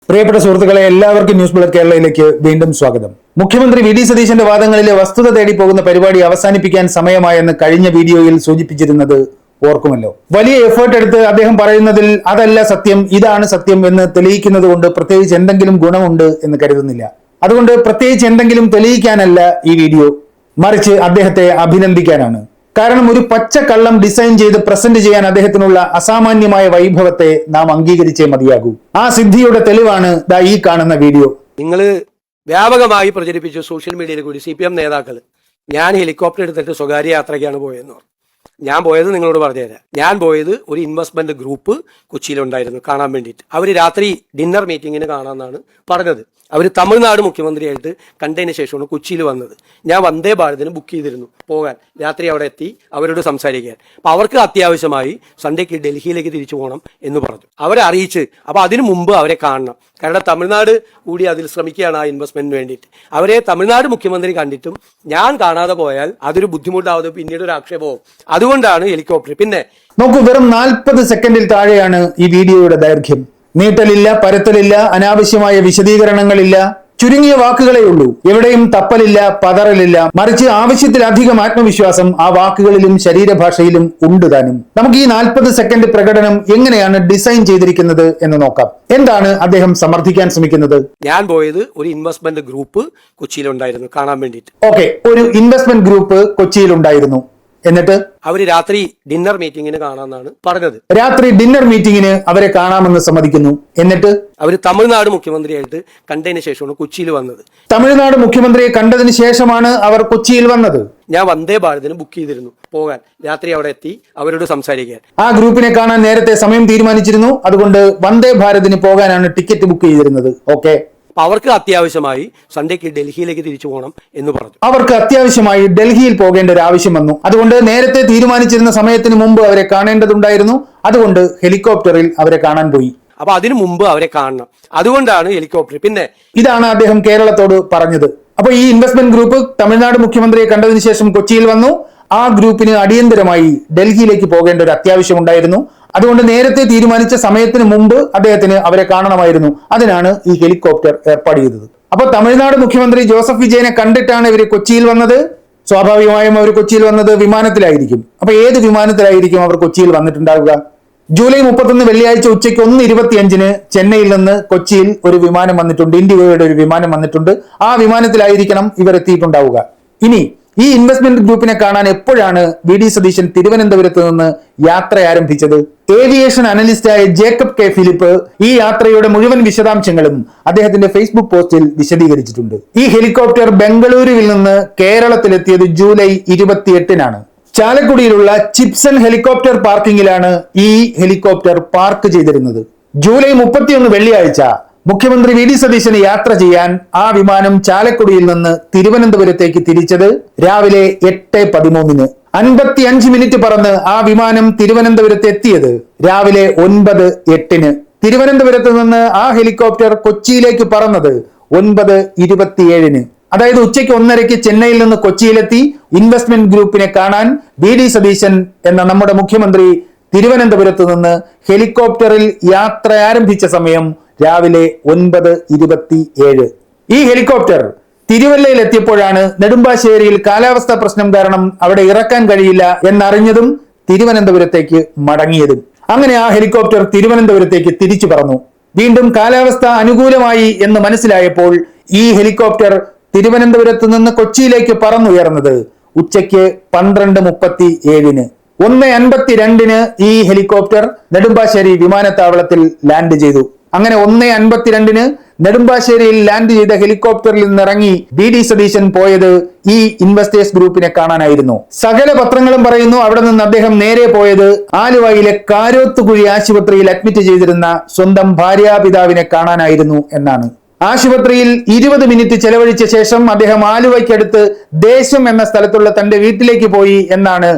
പ്രിയപ്പെട്ട സുഹൃത്തുക്കളെ, എല്ലാവർക്കും ന്യൂസ് ബുള്ളറ്റ് കേരളയിലേക്ക് വീണ്ടും സ്വാഗതം. മുഖ്യമന്ത്രി വി ഡി സതീശന്റെ വാദങ്ങളിലെ വസ്തുത തേടി പോകുന്ന പരിപാടി അവസാനിപ്പിക്കാൻ സമയമായെന്ന് കഴിഞ്ഞ വീഡിയോയിൽ സൂചിപ്പിച്ചിരുന്നത് ഓർക്കുമല്ലോ. വലിയ എഫേർട്ട് എടുത്ത് അദ്ദേഹം പറയുന്നതിൽ അതല്ല സത്യം, ഇതാണ് സത്യം എന്ന് തെളിയിക്കുന്നത് കൊണ്ട് പ്രത്യേകിച്ച് എന്തെങ്കിലും ഗുണമുണ്ട് എന്ന് കരുതുന്നില്ല. അതുകൊണ്ട് പ്രത്യേകിച്ച് എന്തെങ്കിലും തെളിയിക്കാനല്ല ഈ വീഡിയോ, മറിച്ച് അദ്ദേഹത്തെ അഭിനന്ദിക്കാനാണ്. കാരണം ഒരു പച്ചക്കള്ളം ഡിസൈൻ ചെയ്ത് പ്രസന്റ് ചെയ്യാൻ അദ്ദേഹത്തിനുള്ള അസാമാന്യമായ വൈഭവത്തെ നാം അംഗീകരിച്ചേ മതിയാകൂ. ആ സിദ്ധിയുടെ തെളിവാണ് ഈ കാണുന്ന വീഡിയോ. നിങ്ങൾ വ്യാപകമായി പ്രചരിപ്പിച്ചു സോഷ്യൽ മീഡിയയിൽ കൂടി CPM നേതാക്കൾ ഞാൻ ഹെലികോപ്റ്റർ എടുത്തിട്ട് സ്വകാര്യ യാത്രയ്ക്കാണ് പോയതെന്ന് പറഞ്ഞു. ഞാൻ പോയത് നിങ്ങളോട് പറഞ്ഞുതരാം. ഞാൻ പോയത് ഒരു ഇൻവെസ്റ്റ്മെന്റ് ഗ്രൂപ്പ് കൊച്ചിയിലുണ്ടായിരുന്നു കാണാൻ വേണ്ടിയിട്ട്. അവർ രാത്രി ഡിന്നർ മീറ്റിങ്ങിന് കാണാമെന്നാണ് പറഞ്ഞത്. അവർ തമിഴ്നാട് മുഖ്യമന്ത്രിയായിട്ട് കണ്ടതിന് ശേഷമാണ് കൊച്ചിയിൽ വന്നത്. ഞാൻ വന്ദേ ഭാരതിന് ബുക്ക് ചെയ്തിരുന്നു പോകാൻ. രാത്രി അവിടെ എത്തി അവരോട് സംസാരിക്കാൻ. അപ്പൊ അവർക്ക് അത്യാവശ്യമായി സൺഡേക്ക് ഡൽഹിയിലേക്ക് തിരിച്ചു പോകണം എന്ന് പറഞ്ഞു. അവരെ അറിയിച്ച് അപ്പൊ അതിനു മുമ്പ് അവരെ കാണണം. കാരണം തമിഴ്നാട് കൂടി അതിൽ ശ്രമിക്കുകയാണ് ആ ഇൻവെസ്റ്റ്മെന്റിന് വേണ്ടിയിട്ട്. അവരെ തമിഴ്നാട് മുഖ്യമന്ത്രി കണ്ടിട്ടും ഞാൻ കാണാതെ പോയാൽ അതൊരു ബുദ്ധിമുട്ടാവും, പിന്നീട് ഒരു ആക്ഷേപവും. അതുകൊണ്ടാണ് ഹെലികോപ്റ്റർ. പിന്നെ നോക്കൂ, വെറും 40 സെക്കൻഡിൽ താഴെയാണ് ഈ വീഡിയോയുടെ ദൈർഘ്യം. നീട്ടലില്ല, പരത്തലില്ല, അനാവശ്യമായ വിശദീകരണങ്ങളില്ല, ചുരുങ്ങിയ വാക്കുകളേ ഉള്ളൂ. എവിടെയും തപ്പലില്ല, പതറലില്ല, മറിച്ച് ആവശ്യത്തിലധികം ആത്മവിശ്വാസം ആ വാക്കുകളിലും ശരീരഭാഷയിലും ഉണ്ട് താനും. നമുക്ക് ഈ 40 സെക്കൻഡ് പ്രകടനം എങ്ങനെയാണ് ഡിസൈൻ ചെയ്തിരിക്കുന്നത് എന്ന് നോക്കാം. എന്താണ് അദ്ദേഹം സമർത്ഥിക്കാൻ ശ്രമിക്കുന്നത്? ഞാൻ പോയത് ഒരു ഇൻവെസ്റ്റ്മെന്റ് ഗ്രൂപ്പ് കൊച്ചിയിലുണ്ടായിരുന്നു കാണാൻ വേണ്ടിയിട്ട്. ഓക്കെ, ഒരു ഇൻവെസ്റ്റ്മെന്റ് ഗ്രൂപ്പ് കൊച്ചിയിലുണ്ടായിരുന്നു. എന്നിട്ട് അവര് രാത്രി ഡിന്നർ മീറ്റിങ്ങിന് കാണാമെന്നാണ് പറഞ്ഞത്. രാത്രി ഡിന്നർ മീറ്റിങ്ങിന് അവരെ കാണാമെന്ന് സമ്മതിക്കുന്നു. എന്നിട്ട് അവര് തമിഴ്നാട് മുഖ്യമന്ത്രിയായിട്ട് കണ്ടതിന് ശേഷമാണ് കൊച്ചിയിൽ വന്നത്. തമിഴ്നാട് മുഖ്യമന്ത്രിയെ കണ്ടതിന് ശേഷമാണ് അവർ കൊച്ചിയിൽ വന്നത്. ഞാൻ വന്ദേ ഭാരതിന് ബുക്ക് ചെയ്തിരുന്നു പോകാൻ. രാത്രി അവിടെ എത്തി അവരോട് സംസാരിക്കാൻ. ആ ഗ്രൂപ്പിനെ കാണാൻ നേരത്തെ സമയം തീരുമാനിച്ചിരുന്നു. അതുകൊണ്ട് വന്ദേ ഭാരതിന് പോകാനാണ് ടിക്കറ്റ് ബുക്ക് ചെയ്തിരുന്നത്. ഓക്കെ, അവർക്ക് അത്യാവശ്യമായി സൺഡേക്ക് ഡൽഹിയിലേക്ക് തിരിച്ചു പോകണം എന്ന് പറഞ്ഞു. അവർക്ക് അത്യാവശ്യമായി ഡൽഹിയിൽ പോകേണ്ട ഒരു ആവശ്യം വന്നു. അതുകൊണ്ട് നേരത്തെ തീരുമാനിച്ചിരുന്ന സമയത്തിന് മുമ്പ് അവരെ കാണേണ്ടതുണ്ടായിരുന്നു. അതുകൊണ്ട് ഹെലികോപ്റ്ററിൽ അവരെ കാണാൻ പോയി. അപ്പൊ അതിനു മുമ്പ് അവരെ കാണണം, അതുകൊണ്ടാണ് ഹെലികോപ്റ്റർ. പിന്നെ ഇതാണ് അദ്ദേഹം കേരളത്തോട് പറഞ്ഞത്. അപ്പൊ ഈ ഇൻവെസ്റ്റ്മെന്റ് ഗ്രൂപ്പ് തമിഴ്നാട് മുഖ്യമന്ത്രിയെ കണ്ടതിന് ശേഷം കൊച്ചിയിൽ വന്നു. ആ ഗ്രൂപ്പിന് അടിയന്തരമായി ഡൽഹിയിലേക്ക് പോകേണ്ട ഒരു അത്യാവശ്യം ഉണ്ടായിരുന്നു. അതുകൊണ്ട് നേരത്തെ തീരുമാനിച്ച സമയത്തിന് മുമ്പ് അദ്ദേഹത്തിന് അവരെ കാണണമായിരുന്നു. അതിനാണ് ഈ ഹെലികോപ്റ്റർ ഏർപ്പാട് ചെയ്തത്. അപ്പൊ തമിഴ്നാട് മുഖ്യമന്ത്രി ജോസഫ് വിജയനെ കണ്ടിട്ടാണ് ഇവര് കൊച്ചിയിൽ വന്നത്. സ്വാഭാവികമായും അവർ കൊച്ചിയിൽ വന്നത് വിമാനത്തിലായിരിക്കും. അപ്പൊ ഏത് വിമാനത്തിലായിരിക്കും അവർ കൊച്ചിയിൽ വന്നിട്ടുണ്ടാവുക? ജൂലൈ 31 വെള്ളിയാഴ്ച ഉച്ചയ്ക്ക് 1:25 ചെന്നൈയിൽ നിന്ന് കൊച്ചിയിൽ ഒരു വിമാനം വന്നിട്ടുണ്ട്. ഇൻഡിഗോയുടെ ഒരു വിമാനം വന്നിട്ടുണ്ട്. ആ വിമാനത്തിലായിരിക്കണം ഇവർ എത്തിയിട്ടുണ്ടാവുക. ഇനി ഈ ഇൻവെസ്റ്റ്മെന്റ് ഗ്രൂപ്പിനെ കാണാൻ എപ്പോഴാണ് വി ഡി സതീശൻ തിരുവനന്തപുരത്ത് നിന്ന് യാത്ര ആരംഭിച്ചത്? ഏവിയേഷൻ അനലിസ്റ്റായ ജേക്കബ് കെ ഫിലിപ്പ് ഈ യാത്രയുടെ മുഴുവൻ വിശദാംശങ്ങളും അദ്ദേഹത്തിന്റെ ഫേസ്ബുക്ക് പോസ്റ്റിൽ വിശദീകരിച്ചിട്ടുണ്ട്. ഈ ഹെലികോപ്റ്റർ ബംഗളൂരുവിൽ നിന്ന് കേരളത്തിലെത്തിയത് ജൂലൈ 28-നാണ്. ചാലക്കുടിയിലുള്ള ചിപ്സൺ ഹെലികോപ്റ്റർ പാർക്കിങ്ങിലാണ് ഈ ഹെലികോപ്റ്റർ പാർക്ക് ചെയ്തിരുന്നത്. ജൂലൈ 31 വെള്ളിയാഴ്ച മുഖ്യമന്ത്രി വി ഡി സതീശന് യാത്ര ചെയ്യാൻ ആ വിമാനം ചാലക്കുടിയിൽ നിന്ന് തിരുവനന്തപുരത്തേക്ക് തിരിച്ചത് രാവിലെ 8:13. 55 മിനിറ്റ് പറന്ന് ആ വിമാനം തിരുവനന്തപുരത്ത് എത്തിയത് രാവിലെ 9:08. തിരുവനന്തപുരത്ത് നിന്ന് ആ ഹെലികോപ്റ്റർ കൊച്ചിയിലേക്ക് പറന്നത് 9:27. അതായത് ഉച്ചയ്ക്ക് 1:30 ചെന്നൈയിൽ നിന്ന് കൊച്ചിയിലെത്തി ഇൻവെസ്റ്റ്മെന്റ് ഗ്രൂപ്പിനെ കാണാൻ വി ഡി സതീശൻ എന്ന നമ്മുടെ മുഖ്യമന്ത്രി തിരുവനന്തപുരത്ത് നിന്ന് ഹെലികോപ്റ്ററിൽ യാത്ര ആരംഭിച്ച സമയം രാവിലെ 9:27. ഈ ഹെലികോപ്റ്റർ തിരുവല്ലയിൽ എത്തിയപ്പോഴാണ് നെടുമ്പാശ്ശേരിയിൽ കാലാവസ്ഥാ പ്രശ്നം കാരണം അവിടെ ഇറക്കാൻ കഴിയില്ല എന്നറിഞ്ഞതും തിരുവനന്തപുരത്തേക്ക് മടങ്ങിയതും. അങ്ങനെ ആ ഹെലികോപ്റ്റർ തിരുവനന്തപുരത്തേക്ക് തിരിച്ചു പറന്നു. വീണ്ടും കാലാവസ്ഥ അനുകൂലമായി എന്ന് മനസ്സിലായപ്പോൾ ഈ ഹെലികോപ്റ്റർ തിരുവനന്തപുരത്ത് നിന്ന് കൊച്ചിയിലേക്ക് പറന്നുയർന്നത് ഉച്ചയ്ക്ക് 12:37. 1:52 ഈ ഹെലികോപ്റ്റർ നെടുമ്പാശ്ശേരി വിമാനത്താവളത്തിൽ ലാൻഡ് ചെയ്തു. അങ്ങനെ 1:52 നെടുമ്പാശ്ശേരിയിൽ ലാൻഡ് ചെയ്ത ഹെലികോപ്റ്ററിൽ നിന്നിറങ്ങി വി ഡി സതീശൻ പോയത് ഈ ഇൻവെസ്റ്റേഴ്സ് ഗ്രൂപ്പിനെ കാണാനായിരുന്നു. സകല പത്രങ്ങളും പറയുന്നു അവിടെ നിന്ന് അദ്ദേഹം നേരെ പോയത് ആലുവയിലെ കാരോത്തുകുഴി ആശുപത്രിയിൽ അഡ്മിറ്റ് ചെയ്തിരുന്ന സ്വന്തം ഭാര്യാപിതാവിനെ കാണാനായിരുന്നു എന്നാണ്. ആശുപത്രിയിൽ 20 മിനിറ്റ് ചെലവഴിച്ച ശേഷം അദ്ദേഹം ആലുവയ്ക്കടുത്ത് ദേശം എന്ന സ്ഥലത്തുള്ള തന്റെ വീട്ടിലേക്ക് പോയി എന്നാണ്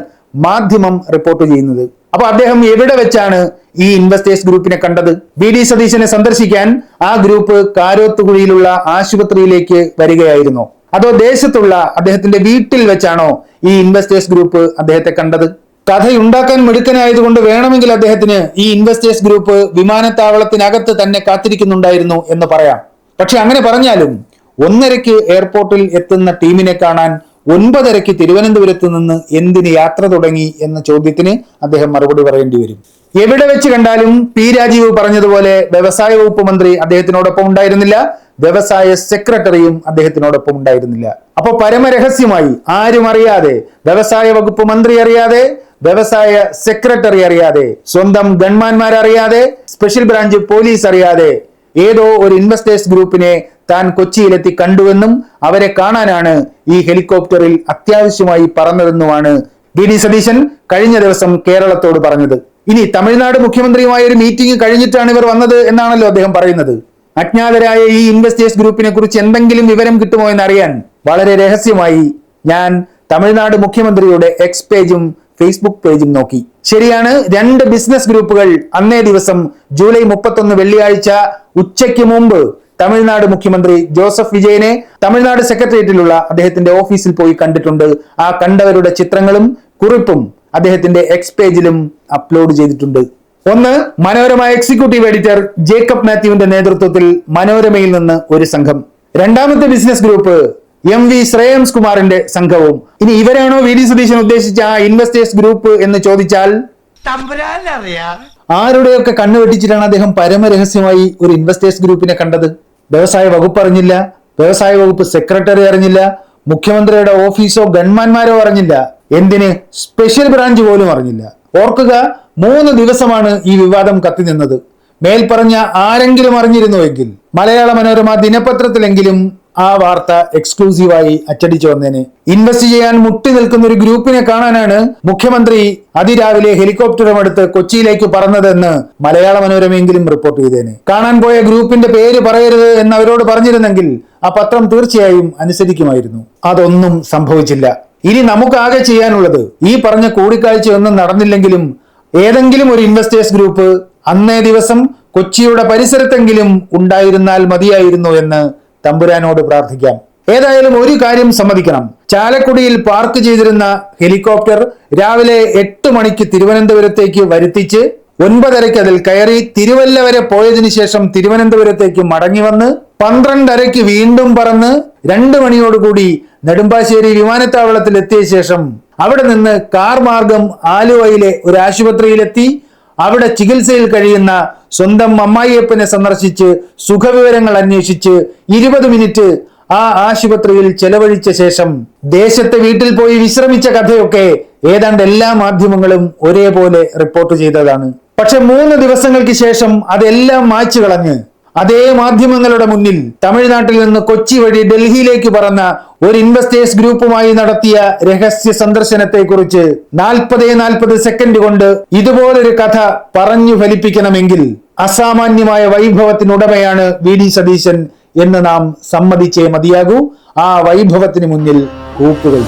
മാധ്യമം റിപ്പോർട്ട് ചെയ്യുന്നത്. അപ്പൊ അദ്ദേഹം എവിടെ വെച്ചാണ് ഈ ഇൻവെസ്റ്റേഴ്സ് ഗ്രൂപ്പിനെ കണ്ടത്? വി ഡി സതീശനെ സന്ദർശിക്കാൻ ആ ഗ്രൂപ്പ് കാരോത്തുകുഴിയിലുള്ള ആശുപത്രിയിലേക്ക് വരികയായിരുന്നോ? അതോ ദേശത്തുള്ള അദ്ദേഹത്തിന്റെ വീട്ടിൽ വെച്ചാണോ ഈ ഇൻവെസ്റ്റേഴ്സ് ഗ്രൂപ്പ് അദ്ദേഹത്തെ കണ്ടത്? കഥയുണ്ടാക്കാൻ മിടുക്കനായതുകൊണ്ട് വേണമെങ്കിൽ അദ്ദേഹത്തിന് ഈ ഇൻവെസ്റ്റേഴ്സ് ഗ്രൂപ്പ് വിമാനത്താവളത്തിനകത്ത് തന്നെ കാത്തിരിക്കുന്നുണ്ടായിരുന്നു എന്ന് പറയാം. പക്ഷെ അങ്ങനെ പറഞ്ഞാലും 1:30 എയർപോർട്ടിൽ എത്തുന്ന ടീമിനെ കാണാൻ 9:30 തിരുവനന്തപുരത്ത് നിന്ന് എന്തിന് യാത്ര തുടങ്ങി എന്ന ചോദ്യത്തിന് അദ്ദേഹം മറുപടി പറയേണ്ടി വരും. എവിടെ വെച്ച് കണ്ടാലും പി രാജീവ് പറഞ്ഞതുപോലെ വ്യവസായ വകുപ്പ് മന്ത്രി അദ്ദേഹത്തിനോടൊപ്പം ഉണ്ടായിരുന്നില്ല, വ്യവസായ സെക്രട്ടറിയും അദ്ദേഹത്തിനോടൊപ്പം ഉണ്ടായിരുന്നില്ല. അപ്പൊ പരമരഹസ്യമായി ആരും അറിയാതെ, വ്യവസായ വകുപ്പ് മന്ത്രി അറിയാതെ, വ്യവസായ സെക്രട്ടറി അറിയാതെ, സ്വന്തം ഗൺമാന്മാരറിയാതെ, സ്പെഷ്യൽ ബ്രാഞ്ച് പോലീസ് അറിയാതെ ഏതോ ഒരു ഇൻവെസ്റ്റേഴ്സ് ഗ്രൂപ്പിനെ താൻ കൊച്ചിയിലെത്തി കണ്ടുവെന്നും അവരെ കാണാനാണ് ഈ ഹെലികോപ്റ്ററിൽ അത്യാവശ്യമായി പറന്നതെന്നുമാണ് വി.ഡി. സതീശൻ കഴിഞ്ഞ ദിവസം കേരളത്തോട് പറഞ്ഞത്. ഇനി തമിഴ്നാട് മുഖ്യമന്ത്രിയുമായ ഒരു മീറ്റിംഗ് കഴിഞ്ഞിട്ടാണ് ഇവർ വന്നത് എന്നാണല്ലോ അദ്ദേഹം പറയുന്നത്. അജ്ഞാതരായ ഈ ഇൻവെസ്റ്റേഴ്സ് ഗ്രൂപ്പിനെ കുറിച്ച് എന്തെങ്കിലും വിവരം കിട്ടുമോ എന്നറിയാൻ വളരെ രഹസ്യമായി ഞാൻ തമിഴ്നാട് മുഖ്യമന്ത്രിയുടെ എക്സ് പേജും ഫേസ്ബുക്ക് പേജും നോക്കി. ശരിയാണ്, 2 ബിസിനസ് ഗ്രൂപ്പുകൾ അന്നേ ദിവസം ജൂലൈ 31 വെള്ളിയാഴ്ച ഉച്ചയ്ക്ക് മുമ്പ് തമിഴ്നാട് മുഖ്യമന്ത്രി ജോസഫ് വിജയനെ തമിഴ്നാട് സെക്രട്ടേറിയറ്റിലുള്ള അദ്ദേഹത്തിന്റെ ഓഫീസിൽ പോയി കണ്ടിട്ടുണ്ട്. ആ കണ്ടവരുടെ ചിത്രങ്ങളും കുറിപ്പും അദ്ദേഹത്തിന്റെ എക്സ് പേജിലും അപ്ലോഡ് ചെയ്തിട്ടുണ്ട്. ഒന്ന്, മനോരമ എക്സിക്യൂട്ടീവ് എഡിറ്റർ ജേക്കബ് മാത്യുവിന്റെ നേതൃത്വത്തിൽ മനോരമയിൽ നിന്ന് ഒരു സംഘം. രണ്ടാമത്തെ ബിസിനസ് ഗ്രൂപ്പ് MV ശ്രേയംസ് കുമാറിന്റെ സംഘവും. ഇനി ഇവരാണോ വി.ഡി. സതീശൻ ഉദ്ദേശിച്ച ആ ഇൻവെസ്റ്റേഴ്സ് ഗ്രൂപ്പ് എന്ന് ചോദിച്ചാൽ ആരുടെയൊക്കെ കണ്ണു വെട്ടിച്ചിട്ടാണ് അദ്ദേഹം പരമരഹസ്യമായി ഒരു ഇൻവെസ്റ്റേഴ്സ് ഗ്രൂപ്പിനെ കണ്ടത്? വ്യവസായ വകുപ്പ് അറിഞ്ഞില്ല, വ്യവസായ വകുപ്പ് സെക്രട്ടറി അറിഞ്ഞില്ല, മുഖ്യമന്ത്രിയുടെ ഓഫീസോ ഗൺമാന്മാരോ അറിഞ്ഞില്ല, എന്തിന് സ്പെഷ്യൽ ബ്രാഞ്ച് പോലും അറിഞ്ഞില്ല. ഓർക്കുക, 3 ദിവസമാണ് ഈ വിവാദം കത്തി നിന്നത്. മേൽപ്പറഞ്ഞ ആരെങ്കിലും അറിഞ്ഞിരുന്നുവെങ്കിൽ മലയാള മനോരമ ദിനപത്രത്തിലെങ്കിലും ആ വാർത്ത എക്സ്ക്ലൂസീവായി അച്ചടിച്ചു വന്നേനെ. ഇൻവെസ്റ്റ് ചെയ്യാൻ മുട്ടി നിൽക്കുന്ന ഒരു ഗ്രൂപ്പിനെ കാണാനാണ് മുഖ്യമന്ത്രി അതിരാവിലെ ഹെലികോപ്റ്ററും എടുത്ത് കൊച്ചിയിലേക്ക് പറന്നതെന്ന് മലയാള മനോരമയെങ്കിലും റിപ്പോർട്ട് ചെയ്തേനെ. കാണാൻ പോയ ഗ്രൂപ്പിന്റെ പേര് പറയരുത് എന്ന് അവരോട് പറഞ്ഞിരുന്നെങ്കിൽ ആ പത്രം തീർച്ചയായും അനുസരിക്കുമായിരുന്നു. അതൊന്നും സംഭവിച്ചില്ല. ഇനി നമുക്കാകെ ചെയ്യാനുള്ളത്, ഈ പറഞ്ഞ കൂടിക്കാഴ്ചയൊന്നും നടന്നില്ലെങ്കിലും ഏതെങ്കിലും ഒരു ഇൻവെസ്റ്റേഴ്സ് ഗ്രൂപ്പ് അന്നേ ദിവസം കൊച്ചിയുടെ പരിസരത്തെങ്കിലും ഉണ്ടായിരുന്നാൽ മതിയായിരുന്നു എന്ന് തമ്പുരാനോട് പ്രാർത്ഥിക്കാം. ഏതായാലും ഒരു കാര്യം സമ്മതിക്കണം, ചാലക്കുടിയിൽ പാർക്ക് ചെയ്തിരുന്ന ഹെലികോപ്റ്റർ രാവിലെ 8 മണിക്ക് തിരുവനന്തപുരത്തേക്ക് വരുത്തിച്ച് 9:30 അതിൽ കയറി തിരുവല്ല വരെ പോയതിനു ശേഷം തിരുവനന്തപുരത്തേക്ക് മടങ്ങി വന്ന് 12:30 വീണ്ടും പറന്ന് 2 മണിയോടുകൂടി നെടുമ്പാശ്ശേരി വിമാനത്താവളത്തിൽ എത്തിയ ശേഷം അവിടെ നിന്ന് കാർ മാർഗം ആലുവയിലെ ഒരു ആശുപത്രിയിലെത്തി അവിടെ ചികിത്സയിൽ കഴിയുന്ന സ്വന്തം അമ്മായിയപ്പനെ സന്ദർശിച്ച് സുഖവിവരങ്ങൾ അന്വേഷിച്ച് 20 മിനിറ്റ് ആ ആശുപത്രിയിൽ ചെലവഴിച്ച ശേഷം ദേശത്തെ വീട്ടിൽ പോയി വിശ്രമിച്ച കഥയൊക്കെ ഏതാണ്ട് എല്ലാ മാധ്യമങ്ങളും ഒരേപോലെ റിപ്പോർട്ട് ചെയ്തതാണ്. പക്ഷെ 3 ദിവസങ്ങൾക്ക് ശേഷം അതെല്ലാം മായ്ച്ചു കളഞ്ഞ് അതേ മാധ്യമങ്ങളുടെ മുന്നിൽ തമിഴ്നാട്ടിൽ നിന്ന് കൊച്ചി വഴി ഡൽഹിയിലേക്ക് പറന്ന ഒരു ഇൻവെസ്റ്റേഴ്സ് ഗ്രൂപ്പുമായി നടത്തിയ രഹസ്യ സന്ദർശനത്തെ കുറിച്ച് 40 സെക്കൻഡ് കൊണ്ട് ഇതുപോലൊരു കഥ പറഞ്ഞു ഫലിപ്പിക്കണമെങ്കിൽ അസാമാന്യമായ വൈഭവത്തിനുടമയാണ് വി.ഡി. സതീശൻ എന്ന് നാം സമ്മതിച്ചേ മതിയാകൂ. ആ വൈഭവത്തിന് മുന്നിൽ കൂപ്പുകൾ.